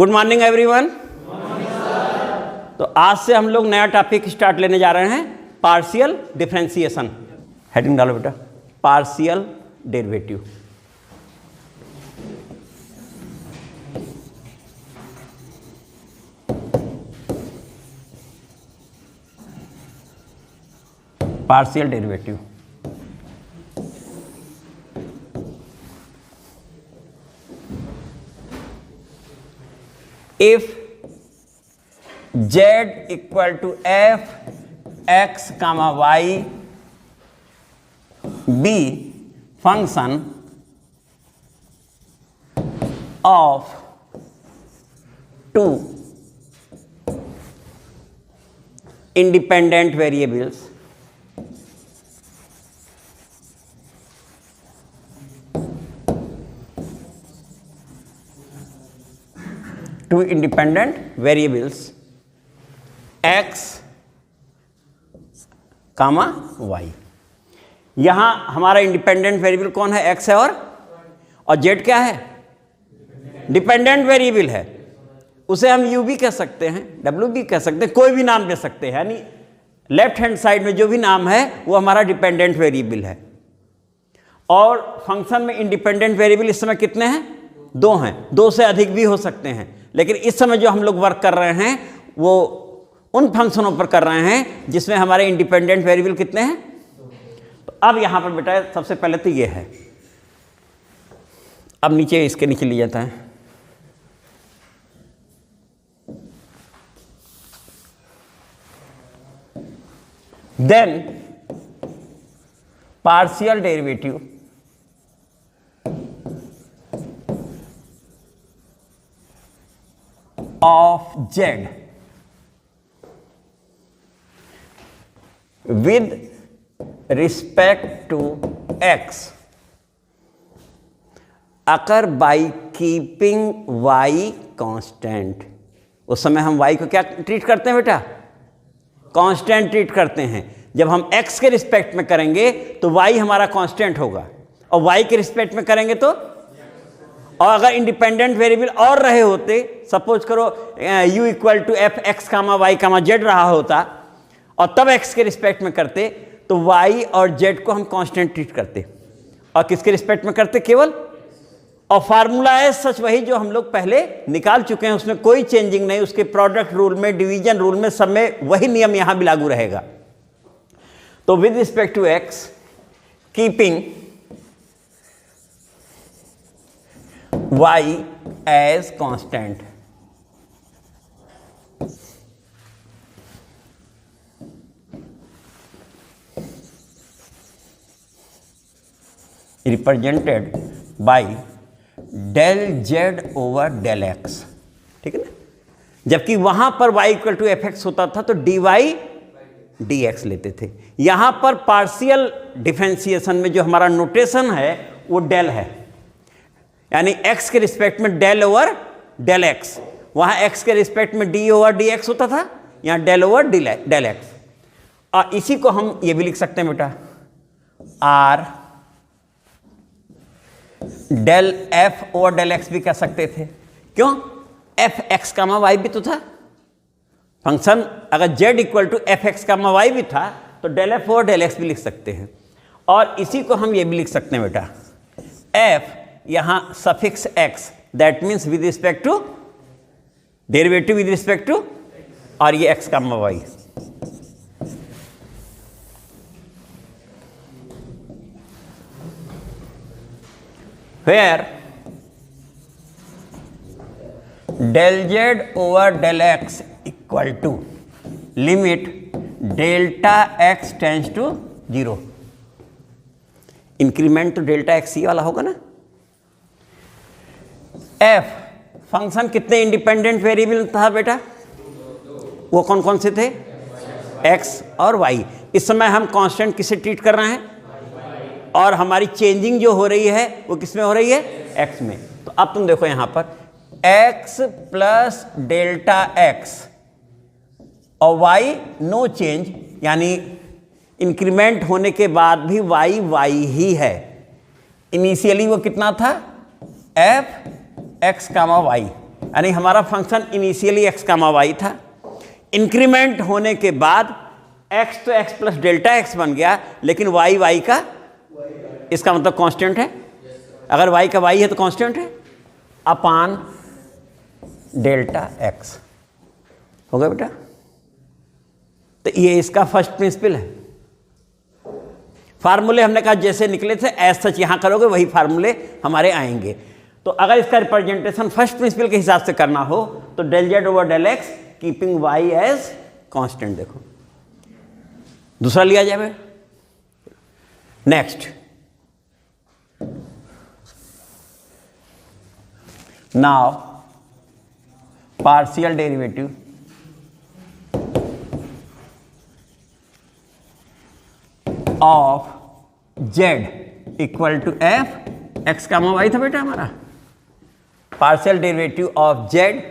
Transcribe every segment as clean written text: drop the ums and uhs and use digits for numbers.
Good morning everyone. तो आज से हम लोग नया टॉपिक स्टार्ट लेने जा रहे हैं, पार्शियल डिफरेंशिएशन। हेडिंग डालो बेटा, partial derivative. Partial derivative if z equal to f x comma y be function of two independent variables x comma y। यहां हमारा इंडिपेंडेंट वेरिएबल कौन है? x है और z क्या है? डिपेंडेंट वेरिएबल है। उसे हम u भी कह सकते हैं, w भी कह सकते हैं, कोई भी नाम दे सकते हैं। यानी लेफ्ट हैंड साइड में जो भी नाम है वो हमारा डिपेंडेंट वेरिएबल है। और फंक्शन में इंडिपेंडेंट वेरिएबल इस समय कितने हैं? दो हैं, दो से अधिक भी हो सकते हैं। लेकिन इस समय जो हम लोग वर्क कर रहे हैं वो उन फंक्शनों पर कर रहे हैं जिसमें हमारे इंडिपेंडेंट वेरिएबल कितने हैं। तो अब यहां पर बेटा सबसे पहले तो ये है, अब नीचे इसके नीचे लिया जाता है। Then partial derivative of z with respect to x occur by keeping y constant. उस समय हम y को क्या ट्रीट करते हैं बेटा? कांस्टेंट ट्रीट करते हैं। जब हम x के रिस्पेक्ट में करेंगे तो y हमारा कांस्टेंट होगा, और y के रिस्पेक्ट में करेंगे तो, और अगर इंडिपेंडेंट वेरिएबल और रहे होते, सपोज करो u equal to F x comma Y comma Z रहा होता और तब x के रिस्पेक्ट में करते, तो y और z को हम कांस्टेंट ट्रीट करते। और किसके रिस्पेक्ट में करते? केवल। और फार्मूला है सच वही जो हम लोग पहले निकाल चुके हैं, उसमें कोई चेंजिंग नहीं। उसके प्रोडक्ट रूल में, डिवीजन रूल में, सब में वही नियम यहां भी लागू रहेगा। तो विद रिस्पेक्ट टू x कीपिंग y as constant, represented by del z over del x। ठीक है ना? जबकि वहां पर y equal to F X होता था तो dy dx लेते थे। यहां पर पार्शियल डिफरेंशिएशन में जो हमारा नोटेशन है वो डेल है, यानी x के रिस्पेक्ट में डेल ओवर डेल x। वहां x के रिस्पेक्ट में d ओवर डी एक्स होता था, यहां डेल ओवर डेल x। और इसी को हम ये भी लिख सकते हैं बेटा, r del f over del x भी कह सकते थे। क्यों? एफ एक्स कामा वाई भी तो था फंक्शन। अगर z equal to F x comma y भी था तो del f over del x भी लिख सकते हैं। और इसी को हम ये भी लिख सकते हैं बेटा, f यहां suffix x, that means with respect to derivative with respect to, और ये x comma y। Where del z over del x equal to limit delta x tends to 0। Increment तो डेल्टा x ही वाला होगा ना। f function कितने independent variable था बेटा? वो कौन कौन से थे? x और y। इस समय हम कांस्टेंट किसे ट्रीट कर रहे हैं? और हमारी चेंजिंग जो हो रही है वो किस में हो रही है? x में। तो अब तुम देखो यहां पर x प्लस डेल्टा x और y नो चेंज, यानी इंक्रीमेंट होने के बाद भी y ही है। इनिशियली वो कितना था? एफ एक्स कामा वाई, यानी हमारा फंक्शन इनिशियली x कामा वाई था, इंक्रीमेंट होने के बाद x तो x प्लस डेल्टा x बन गया, लेकिन y का, इसका मतलब कांस्टेंट है। अगर y का y है तो कांस्टेंट है अपान डेल्टा x। हो गया बेटा? तो ये इसका फर्स्ट प्रिंसिपल है। फार्मूले हमने कहा जैसे निकले थे एज सच यहां करोगे वही फार्मूले हमारे आएंगे। तो अगर इसका रिप्रेजेंटेशन फर्स्ट प्रिंसिपल के हिसाब से करना हो तो del z over del x keeping y as constant. देखो दूसरा लिया जाए। Next, now partial derivative of z equal to F x comma y था बेटा हमारा। Partial derivative of z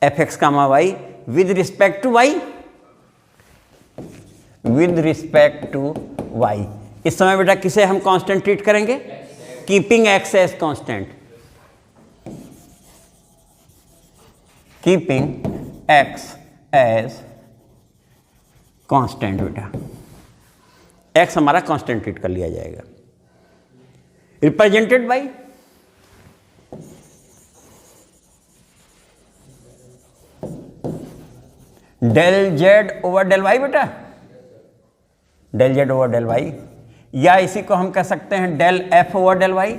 f x comma y with respect to y, with respect to y. इस समय बेटा किसे हम कांस्टेंट ट्रीट करेंगे? Keeping x as constant, keeping x as constant बेटा। एक्स हमारा कांस्टेंट ट्रीट कर लिया जाएगा। Represented by del z over del y बेटा, del z over del y, या इसी को हम कह सकते हैं del f over del y.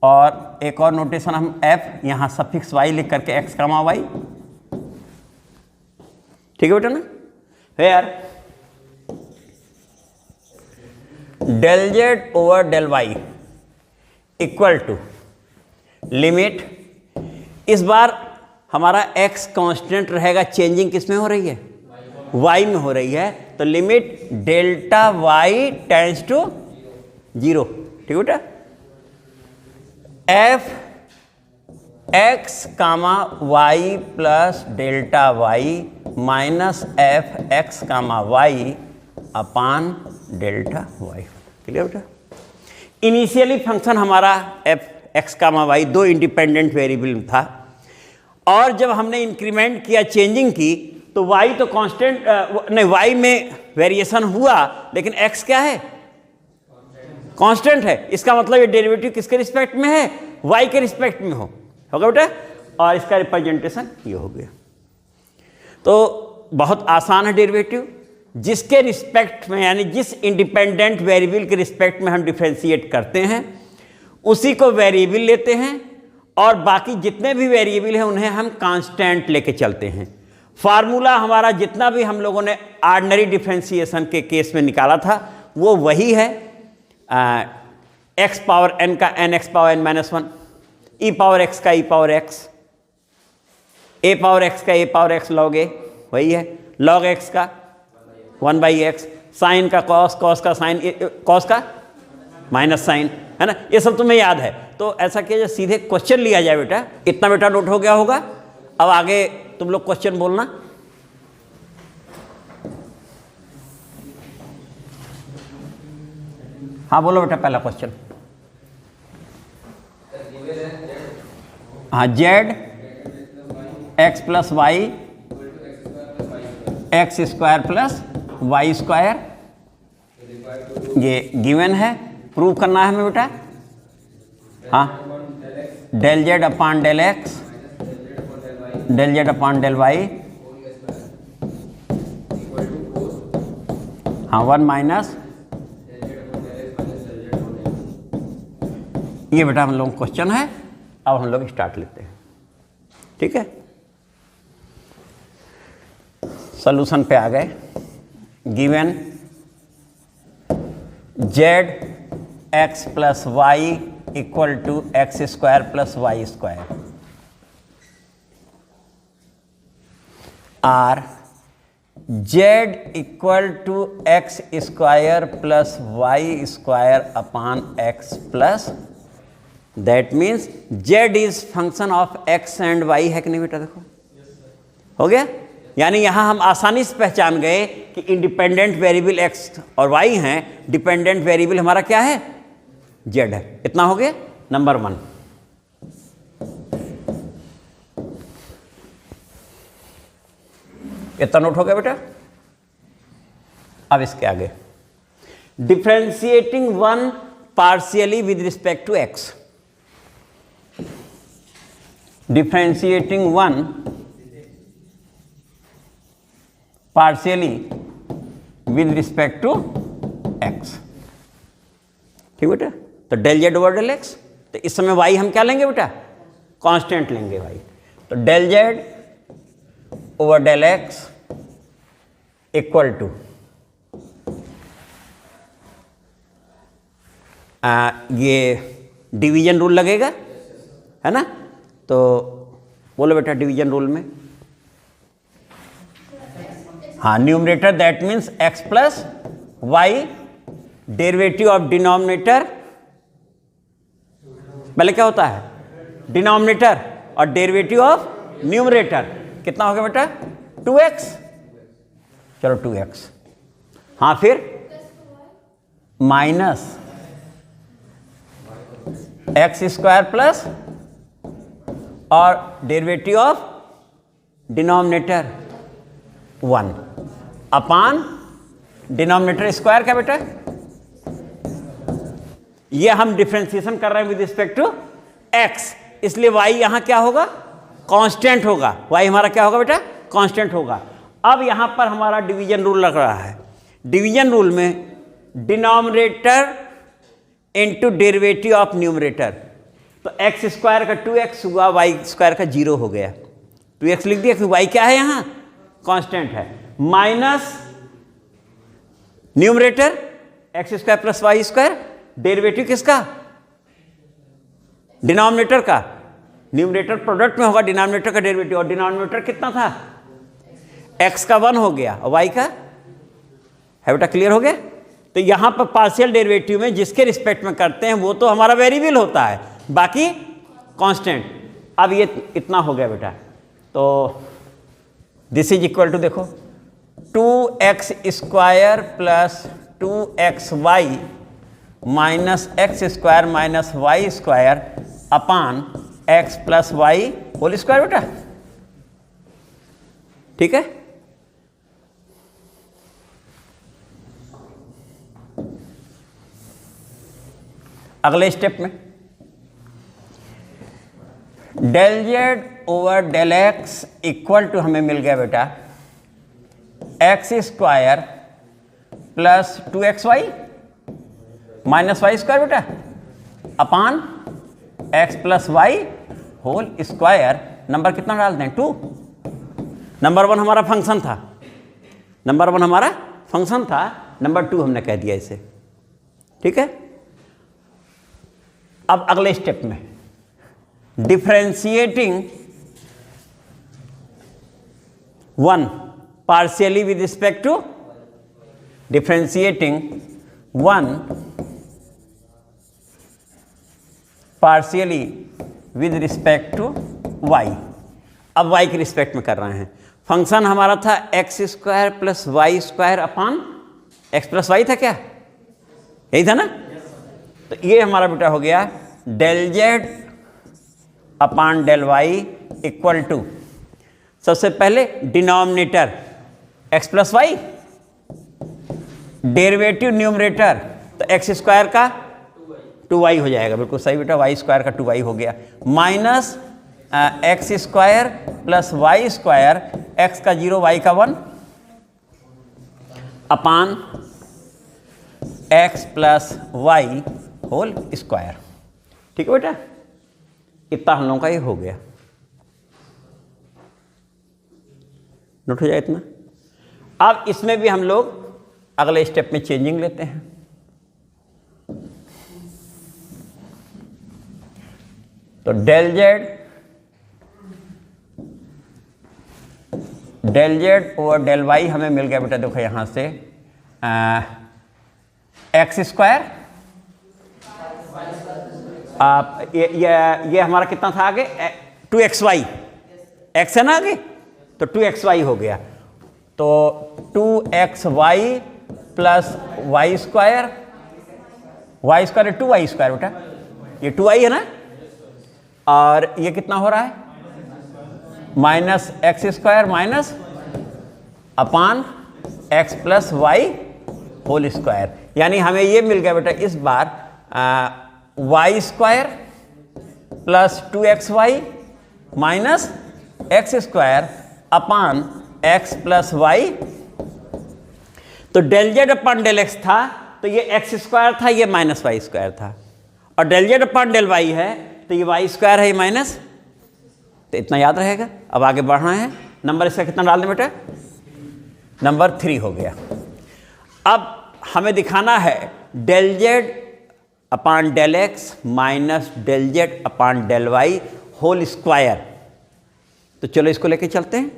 और एक और नोटेशन हम एफ यहां सफिक्स वाई लिख करके एक्स कामा वाई। ठीक है बेटा ना? Where del z over del y equal to limit, इस बार हमारा x कांस्टेंट रहेगा, चेंजिंग किस में हो रही है? y में हो रही है। तो limit delta y tends to 0। ठीक बेटा? f x comma y plus delta y minus f x comma y upon delta y। Clear बेटा? इनिशियली फंक्शन हमारा एफ एक्स कामा वाई दो इंडिपेंडेंट वेरिएबल था, और जब हमने इंक्रीमेंट किया, चेंजिंग की, तो y तो कांस्टेंट नहीं, y में वेरिएशन हुआ, लेकिन x क्या है? कांस्टेंट है। इसका मतलब ये डेरिवेटिव किसके रिस्पेक्ट में है? y के रिस्पेक्ट में होगा बेटा। और इसका रिप्रेजेंटेशन ये हो गया। तो बहुत आसान है डेरिवेटिव, जिसके रिस्पेक्ट में यानी जिस इंडिपेंडेंट वेरिएबल के रिस्पेक्ट में हम डिफरेंशिएट करते हैं उसी को वेरिएबल लेते हैं, और बाकी जितने भी वेरिएबल हैं उन्हें हम कांस्टेंट लेके चलते हैं। फार्मूला हमारा जितना भी हम लोगों ने ऑर्डिनरी डिफरेंशिएशन के केस में निकाला था वो वही है, एक्स पावर एन का n x power n minus 1, e power x का e power x, a power x का a power x log a, वही है, लॉग एक्स का 1 बाई एक्स, साइन का कॉस, कॉस का साइन, कॉस का minus sine, है ना? ये सब तुम्हें याद है। तो ऐसा किया जाए, सीधे क्वेश्चन लिया जाए बेटा। इतना बेटा नोट हो गया होगा। अब आगे तुम लोग क्वेश्चन बोलना। हाँ बोलो बेटा, पहला क्वेश्चन। हाँ, z x plus y x square plus y square, ये गिवन है, प्रूव करना है हमें बेटा। हाँ, del z upon del x, del z upon del y, हाँ 1 माइनस, ये बेटा हम लोग क्वेश्चन है। अब हम लोग स्टार्ट लेते हैं। ठीक है, सॉल्यूशन पे आ गए। Given z x plus y equal to x square plus y square, or z equal to x square plus y square upon x plus, that means z is function of x and y, है कि नहीं बेटा? देखो हो गया। यानी यहां हम आसानी से पहचान गए कि इंडिपेंडेंट वेरिएबल एक्स और वाई हैं, डिपेंडेंट वेरिएबल हमारा क्या है? जेड है। इतना हो गया नंबर 1। इतना नोट हो गया बेटा। अब इसके आगे differentiating one partially with respect to x, differentiating one partially with respect to x, ठीक बेटा। तो del z over del x, तो इस समय वाई हम क्या लेंगे बेटा, कांस्टेंट लेंगे वाई। तो del z over del x equal to ये डिवीजन रूल लगेगा, है ना। तो बोलो बेटा डिवीजन रूल में, हाँ, numerator that means x plus y, derivative of denominator, पहले क्या होता है, डिनोमिनेटर और डेरिवेटिव ऑफ न्यूमरेटर, कितना हो गया बेटा 2x, चलो 2x, हाँ फिर माइनस एक्स स्क्वायर प्लस और derivative of denominator 1 upon denominator square क्या बेटा, ये हम डिफरेंशिएशन कर रहे हैं विद रिस्पेक्ट टू x, इसलिए y यहां क्या होगा, कांस्टेंट होगा। y हमारा क्या होगा बेटा, कांस्टेंट होगा। अब यहां पर हमारा डिवीजन रूल लग रहा है। डिवीजन रूल में denominator into derivative of numerator, तो एक्स स्क्वायर का 2x हुआ, वाई स्क्वायर का 0 हो गया, 2x लिख दिया क्योंकि y क्या है यहाँ, कांस्टेंट है, minus numerator x square plus y square, derivative किसका, डिनोमिनेटर का, न्यूमरेटर प्रोडक्ट में होगा डिनोमिनेटर का डेरिवेटिव, और डिनोमिनेटर कितना था, x का 1 हो गया और y का है बेटा, क्लियर हो गया। तो यहां पर पार्शियल डेरिवेटिव में जिसके रिस्पेक्ट में करते हैं वो तो हमारा वेरिएबल होता है, बाकी कांस्टेंट। अब ये इतना हो गया बेटा, तो दिस इज इक्वल टू देखो 2x square plus 2xy minus x square minus y square upon x plus y whole square बेटा, ठीक है। अगले स्टेप में del z over del x equal to हमें मिल गया बेटा x square plus 2xy minus y square बेटा upon x plus y whole square. Number कितना डाल दें, 2। नंबर 1 हमारा फंक्शन था, नंबर 1 हमारा फंक्शन था, नंबर 2 हमने कह दिया इसे, ठीक है। अब अगले स्टेप में differentiating 1 partially with respect to, differentiating 1 partially with respect to y। अब y के रिस्पेक्ट में कर रहे हैं। फंक्शन हमारा था x square plus y square upon x plus y था, क्या यही था ना। तो ये हमारा बेटा हो गया del z upon del y equal to, सबसे पहले denominator x plus y, derivative numerator तो एक्स स्क्वायर का 2y हो जाएगा, बिल्कुल सही बेटा, वाई स्क्वायर का 2y हो गया, minus x square plus y square, x का 0 वाई का 1 upon x plus y whole square, ठीक है बेटा। इतना हम लोगों का ये हो गया, नोट हो जाए इतना। अब इसमें भी हम लोग अगले स्टेप में चेंजिंग लेते हैं। तो del z over del y हमें मिल गया बेटा, देखो यहां से एक्स स्क्वायर, आप ये हमारा कितना था आगे 2xy, एक्स है ना आगे, तो 2xy हो गया, तो 2xy plus y square, y square 2y square बेटा, ये 2y है ना, और ये कितना हो रहा है minus x square minus upon x plus y whole square. यानी हमें ये मिल गया बेटा इस बार y square plus 2xy minus x square upon x plus y. तो del z upon del x था तो ये एक्स स्क्वायर था, ये माइनस वाई स्क्वायर था, और del z upon del y है तो ये वाई स्क्वायर है, ये माइनस। तो इतना याद रहेगा। अब आगे बढ़ना है। नंबर इसका कितना डाल दें बेटा? नंबर 3 हो गया। अब हमें दिखाना है del z upon del x minus del z upon del y whole square. तो चलो इसको लेके चलते हैं,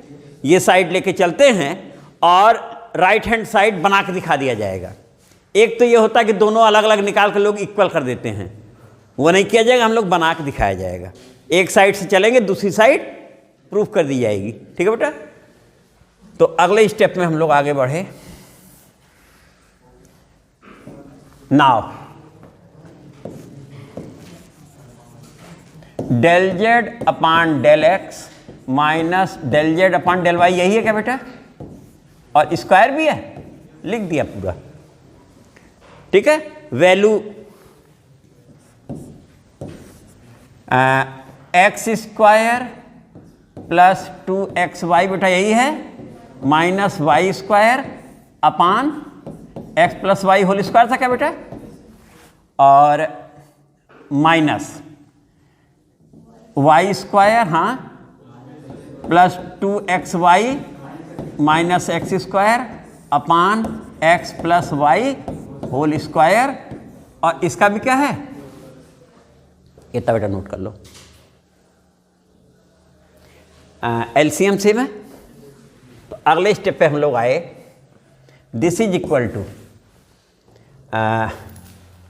ये साइड लेके चलते हैं और राइट हैंड साइड बना के दिखा दिया जाएगा। एक तो ये होता है कि दोनों अलग अलग निकाल कर लोग इक्वल कर देते हैं, वो नहीं किया जाएगा, हम लोग बना के दिखाया जाएगा। एक साइड से चलेंगे, दूसरी साइड प्रूफ कर दी जाएगी। ठीक है बेटा? तो अगले स्टेप में हम लोग आगे बढ़े। Now del z upon del x minus del z upon del y, यही है क्या बेटा? और स्क्वायर भी है, लिख दिया पूरा। ठीक है? Value x square plus 2xy बेटा यही है, minus y square upon x plus y whole square था क्या बेटा? और माइनस वाई स्क्वायर, हाँ, plus 2xy minus x square upon x plus y whole square. और इसका भी क्या है? इतना बेटा नोट कर लो। एलसीएम सेम है। तो अगले स्टेप पे हम लोग आए। This is equal to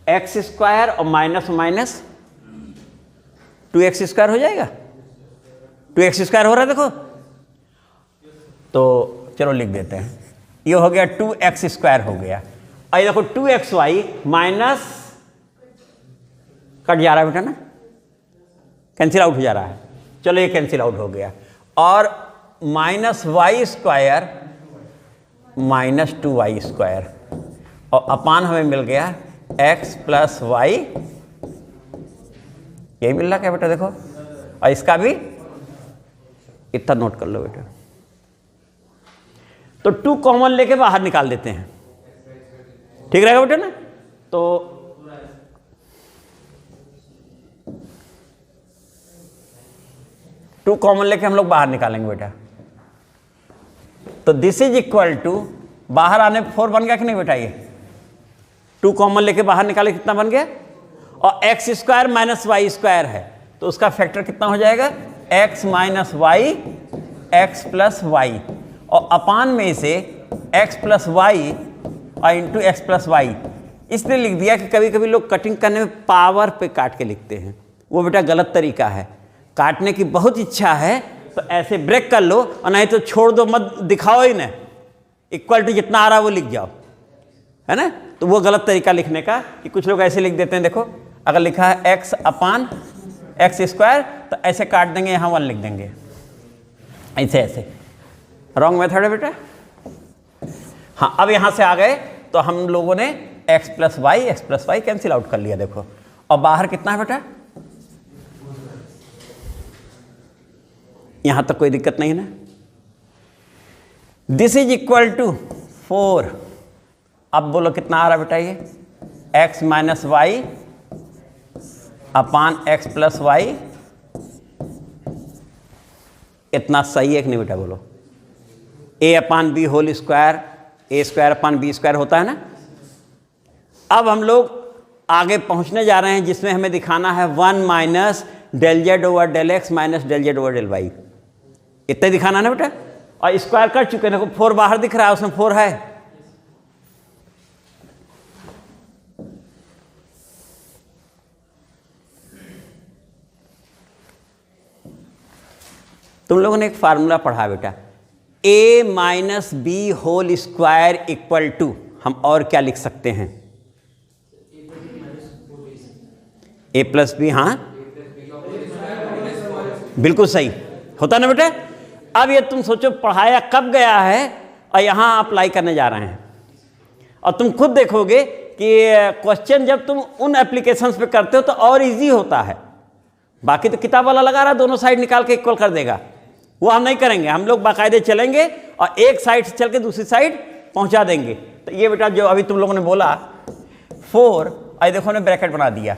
x square और माइनस माइनस 2x स्क्वायर हो जाएगा। 2x स्क्वायर हो रहा है देखो। तो चलो लिख देते हैं, ये हो गया 2x स्क्वायर हो गया। और ये देखो 2xy माइनस कट जा रहा है बेटा ना, कैंसिल आउट हो जा रहा है। चलो ये कैंसिल आउट हो गया। और minus y square minus 2y square, और अपान हमें मिल गया x प्लस वाई, यही मिल रहा क्या बेटा देखो। और इसका भी इतना नोट कर लो बेटा। तो 2 कॉमन लेके बाहर निकाल देते हैं, ठीक रहेगा बेटा ना। तो टू कॉमन लेके हम लोग बाहर निकालेंगे बेटा। तो दिस इज इक्वल टू, बाहर आने 4 बन गया कि नहीं बेटा? ये 2 कॉमन लेके बाहर निकाले कितना बन गया? और x square minus y square है तो उसका फैक्टर कितना हो जाएगा? X minus y x plus y, और अपान में से एक्स प्लस वाई और इंटू एक्स प्लस वाई। इसलिए लिख दिया कि कभी कभी लोग कटिंग करने में पावर पे काट के लिखते हैं, वो बेटा गलत तरीका है। काटने की बहुत इच्छा है तो ऐसे ब्रेक कर लो, और नहीं तो छोड़ दो, मत दिखाओ ही ना, इक्वल टू जितना आ रहा है वो लिख जाओ, है ना। तो वो गलत तरीका लिखने का, कि कुछ लोग ऐसे लिख देते हैं। देखो अगर लिखा है एक्स अपान एक्स स्क्वायर तो ऐसे काट देंगे, यहाँ 1 लिख देंगे, ऐसे ऐसे। रॉन्ग मेथड है बेटा। हाँ, अब यहाँ से आ गए तो हम लोगों ने x plus y cancel out कर लिया देखो। और बाहर कितना है बेटा? यहाँ तक कोई दिक्कत नहीं है ना। This is equal to 4। अब बोलो कितना आ रहा है बेटा? ये x minus y upon x plus y. इतना सही है कि नहीं बेटा? बोलो। A upon b whole square, a square upon b square होता है ना। अब हम लोग आगे पहुंचने जा रहे हैं जिसमें हमें दिखाना है 1 minus del z over del x minus del z over del y. इतना ही दिखाना ना बेटा। और स्क्वायर कर चुके हैं, देखो 4 बाहर दिख रहा है, उसमें 4 है। तुम लोगों ने एक फार्मूला पढ़ा बेटा, a minus b whole square equal to, हम और क्या लिख सकते हैं? a plus b. हाँ बिल्कुल सही होता ना बेटा। अब ये तुम सोचो पढ़ाया कब गया है? और यहाँ अप्लाई करने जा रहे हैं। और तुम खुद देखोगे कि क्वेश्चन जब तुम उन एप्लीकेशंस पे करते हो तो और इजी होता है। बाकी तो किताब वाला लगा रहा दोनों साइड निकाल के इक्वल कर देगा, वो हम नहीं करेंगे। हम लोग बाकायदे चलेंगे और एक साइड से चल के दूसरी साइड पहुंचा देंगे। तो ये बेटा जो अभी तुम लोगों ने बोला 4, आई देखो ने ब्रैकेट बना दिया,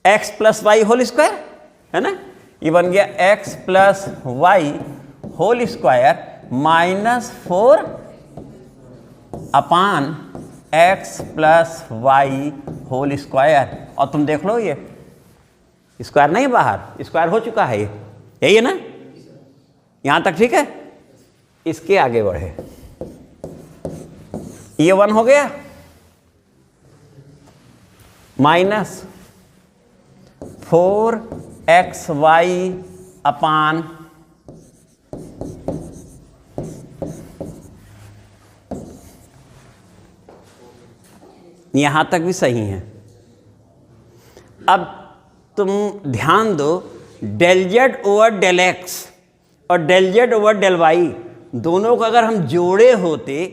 x plus y whole square है ना, ये बन गया x plus y whole square minus 4 upon x plus y whole square. और तुम देख लो ये स्क्वायर नहीं बाहर, स्क्वायर हो चुका है, ये यही है ना, यहां तक ठीक है। इसके आगे बढ़े, ये 1 हो गया माइनस 4xy अपान यहां तक भी सही है। अब तुम ध्यान दो, del z over del x और del z over del y दोनों को अगर हम जोड़े होते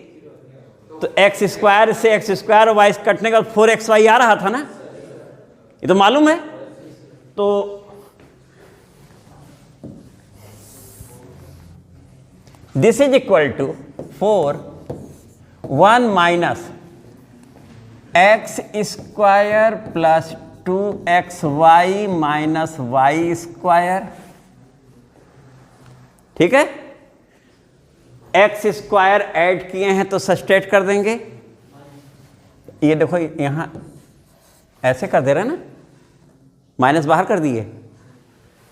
तो एक्स स्क्वायर से एक्स स्क्वायर और वाई कटने का 4xy आ रहा था ना, ये तो मालूम है। तो this is equal to 4 1 minus x square plus 2xy minus y square, ठीक है। एक्स स्क्वायर ऐड किए हैं तो सब्सट्रैक्ट कर देंगे, ये देखो यहां ऐसे कर दे रहे हैं ना, माइनस बाहर कर दिए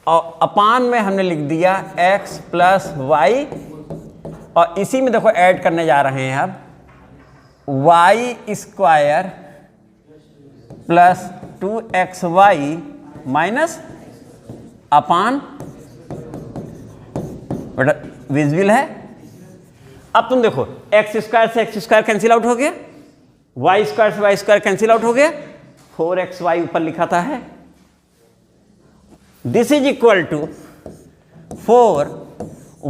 और अपान में हमने लिख दिया x प्लस वाई, और इसी में देखो ऐड करने जा रहे हैं अब y square plus 2xy minus अपान, बेटा विजिबल है। अब तुम देखो एक्स स्क्वायर से एक्स स्क्वायर कैंसिल आउट हो गया, वाई स्क्वायर से वाई स्क्वायर कैंसिल आउट हो गया, 4xy ऊपर लिखा था है। This is equal to 4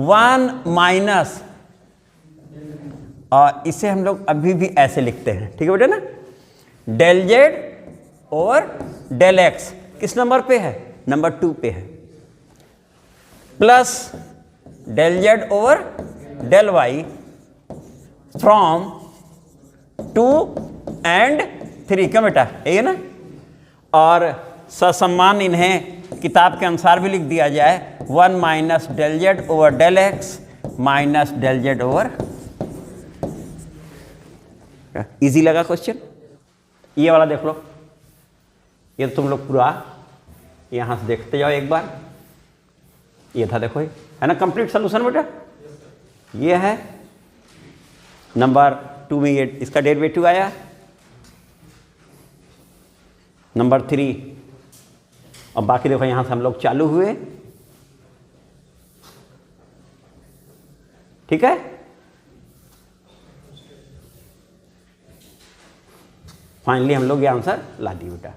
1 minus, और इसे हम लोग अभी भी ऐसे लिखते हैं, ठीक है बेटा ना, डेल जेड और डेल एक्स किस नंबर पे है, नंबर 2 पे है, plus del z over del y from 2 and 3, क्यों बेटा यही है ना। और ससम्मान इन्हें किताब के अनुसार भी लिख दिया जाए 1 minus del z over del x minus del z over. Easy लगा क्वेश्चन? ये वाला देख लो, ये तुम लोग पूरा यहां से देखते जाओ एक बार, ये था देखो, है ना कंप्लीट सोल्यूशन बेटा। ये है नंबर 2 में, ये इसका डेरिवेटिव आया, नंबर 3, और बाकी देखो यहां से हम लोग चालू हुए, ठीक है। फाइनली हम लोग ये आंसर ला दिए बेटा।